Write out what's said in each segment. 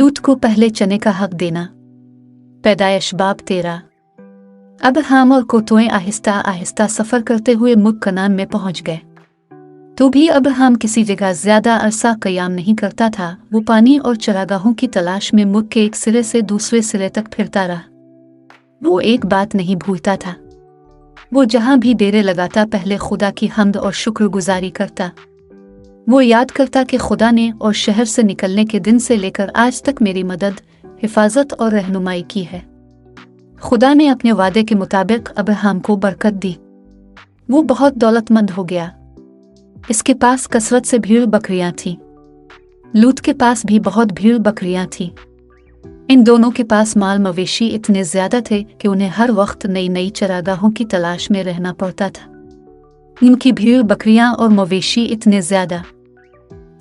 लूत को पहले चने का हक देना। पैदाइश बाब 13। अब्राहम और कोतों आहिस्ता आहिस्ता सफ़र करते हुए मुल्क कनान में पहुंच गए। तो भी अब्राहम किसी जगह ज्यादा अरसा क़याम नहीं करता था। वो पानी और चरागाहों की तलाश में मुल्क के एक सिरे से दूसरे सिरे तक फिरता रहा। वो एक बात नहीं भूलता था, वो जहां भी डेरे लगाता पहले खुदा की हम्द और शुक्रगुजारी करता। वो याद करता कि खुदा ने और शहर से निकलने के दिन से लेकर आज तक मेरी मदद, हिफाजत और रहनुमाई की है। खुदा ने अपने वादे के मुताबिक अब्राहम को बरकत दी। वो बहुत दौलतमंद हो गया। इसके पास कसरत से भीड़ बकरियां थीं। लूत के पास भी बहुत भीड़ बकरियां थीं। इन दोनों के पास माल मवेशी इतने ज्यादा थे कि उन्हें हर वक्त नई नई चरागाहों की तलाश में रहना पड़ता था। इनकी भीड़ बकरियां और मवेशी इतने ज्यादा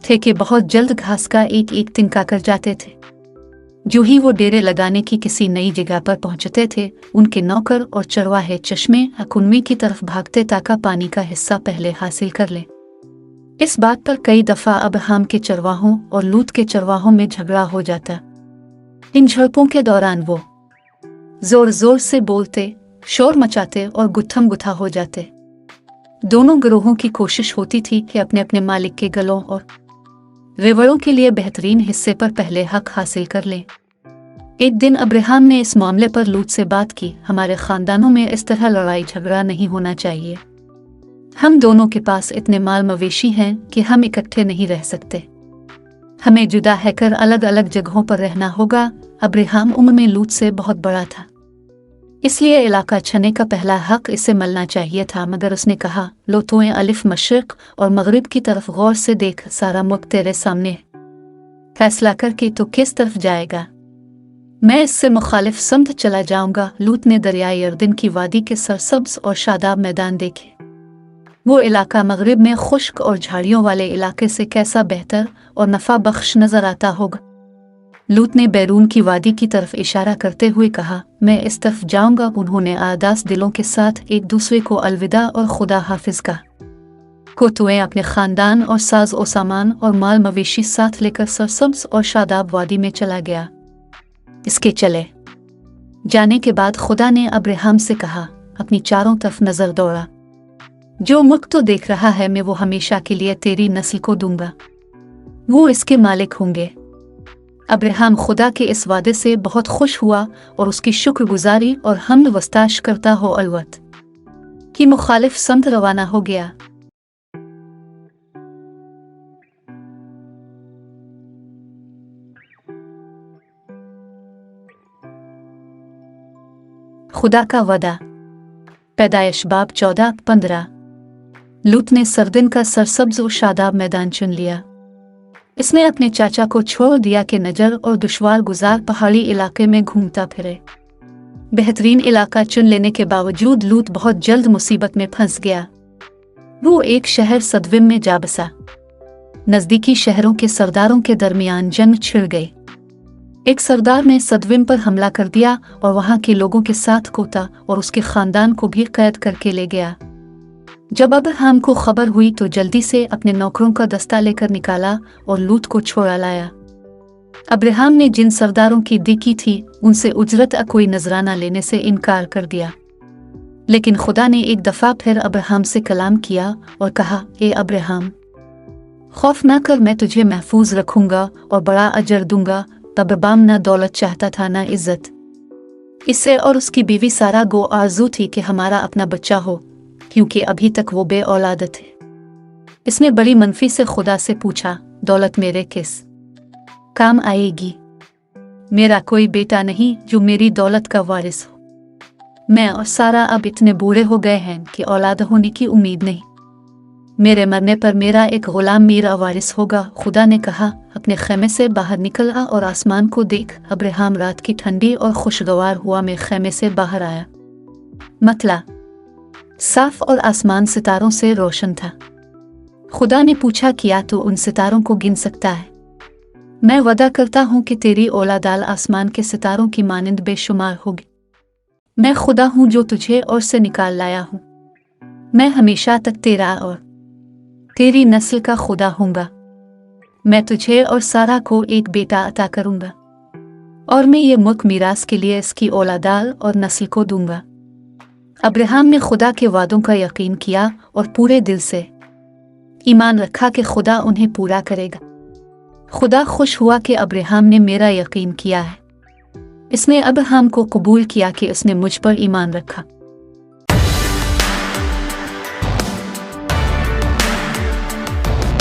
थे कि बहुत जल्द घास का एक एक तिनका कर जाते थे। जो ही वो डेरे लगाने की किसी नई जगह पर पहुंचते थे, उनके नौकर और चरवाहे चश्मे कुनवी की तरफ भागते ताकि पानी का हिस्सा पहले हासिल कर लें। इस बात पर कई दफा अब्राहम के चरवाहों और लूत के चरवाहों में झगड़ा हो जाता। इन झड़पों के दौरान वो जोर जोर से बोलते, शोर मचाते और गुत्थम गुत्था हो जाते। दोनों गिरोहों की कोशिश होती थी कि अपने अपने मालिक के गलों और रेवड़ों के लिए बेहतरीन हिस्से पर पहले हक हासिल कर लें। एक दिन अब्राहम ने इस मामले पर लूत से बात की। हमारे खानदानों में इस तरह लड़ाई झगड़ा नहीं होना चाहिए। हम दोनों के पास इतने माल मवेशी हैं कि हम इकट्ठे नहीं रह सकते। हमें जुदा हैकर अलग अलग जगहों पर रहना होगा। अब्राहम उम्र में लूत से बहुत बड़ा था, इसलिए इलाका छने का पहला हक इसे मिलना चाहिए था। मगर उसने कहा, लो तो अलिफ मशरक और मगरिब की तरफ गौर से देख, सारा मुल्क तेरे सामने है। फैसला करके तो किस तरफ जाएगा? मैं इससे मुखालिफ समत चला जाऊंगा। लूत ने दरियाई यरदन की वादी के सरसब्ज और शादाब मैदान देखे। वो इलाका मगरिब में खुश्क और झाड़ियों वाले इलाके से कैसा बेहतर और नफा बख्श नजर आता होगा। लूत ने बैरून की वादी की तरफ इशारा करते हुए कहा, मैं इस तरफ जाऊंगा। उन्होंने आदास दिलों के साथ एक दूसरे को अलविदा और खुदा हाफिज का। कोतुएं अपने खानदान और साज ओ सामान और माल मवेशी साथ लेकर सरसब्ज और शादाब वादी में चला गया। इसके चले जाने के बाद खुदा ने अब्राहम से कहा, अपनी चारों तरफ नजर दौड़ा। जो मुल्क तो देख रहा है, मैं वो हमेशा के लिए तेरी नस्ल को दूंगा। वो इसके मालिक होंगे। अब्राहम खुदा के इस वादे से बहुत खुश हुआ और उसकी शुक्रगुजारी और हम्द वस्ताश करता हो अलवत की मुखालिफ समत रवाना हो गया। खुदा का वादा। पैदाइश बाब 14-15। लूत ने सरदिन का सरसब्ज और शादाब मैदान चुन लिया। इसने अपने चाचा को छोड़ दिया कि नजर और दुश्वार गुजार पहाड़ी इलाके में घूमता फिरे। बेहतरीन इलाका चुन लेने के बावजूद लूत बहुत जल्द मुसीबत में फंस गया। वो एक शहर सदविम में जा बसा। नजदीकी शहरों के सरदारों के दरमियान जंग छिड़ गई। एक सरदार ने सदविम पर हमला कर दिया और वहां के लोगों के साथ कोता और उसके खानदान को भी कैद करके ले गया। जब अब्राहम को खबर हुई तो जल्दी से अपने नौकरों का दस्ता लेकर निकाला और लूत को छोड़ा लाया। अब्राहम ने जिन सरदारों की दी की थी, उनसे उजरत कोई नजराना लेने से इनकार कर दिया। लेकिन खुदा ने एक दफा फिर अब्राहम से कलाम किया और कहा, ए अब्राहम, खौफ न कर, मैं तुझे महफूज रखूंगा और बड़ा अजर दूंगा। तब अब्राहम न दौलत चाहता था न इज्जत। इससे और उसकी बीवी सारा गो आरजू थी कि हमारा अपना बच्चा हो, क्योंकि अभी तक वो बे औलाद थे। इसने बड़ी मनफी से खुदा से पूछा, दौलत मेरे किस काम आएगी? मेरा कोई बेटा नहीं जो मेरी दौलत का वारिस हो। मैं और सारा अब इतने बूढ़े हो गए हैं कि औलाद होने की उम्मीद नहीं। मेरे मरने पर मेरा एक गुलाम मेरा वारिस होगा। खुदा ने कहा, अपने खेमे से बाहर निकल आ और आसमान को देख। अब्राहम रात की ठंडी और खुशगवार हुआ में खेमे से बाहर आया। मतला साफ और आसमान सितारों से रोशन था। खुदा ने पूछा, क्या तू उन सितारों को गिन सकता है? मैं वादा करता हूँ कि तेरी औलादाल आसमान के सितारों की मानिंद बेशुमार होगी। मैं खुदा हूँ जो तुझे और से निकाल लाया हूँ। मैं हमेशा तक तेरा और तेरी नस्ल का खुदा हूँगा। मैं तुझे और सारा को एक बेटा अता करूँगा। اور میں یہ ملک میراث کے لیے اس کی اولادال اور نسل کو دوں گا۔ ابراہیم نے خدا کے وعدوں کا یقین کیا اور پورے دل سے ایمان رکھا کہ خدا انہیں پورا کرے گا۔ خدا خوش ہوا کہ ابراہیم نے میرا یقین کیا ہے۔ اس نے ابراہیم کو قبول کیا کہ اس نے مجھ پر ایمان رکھا۔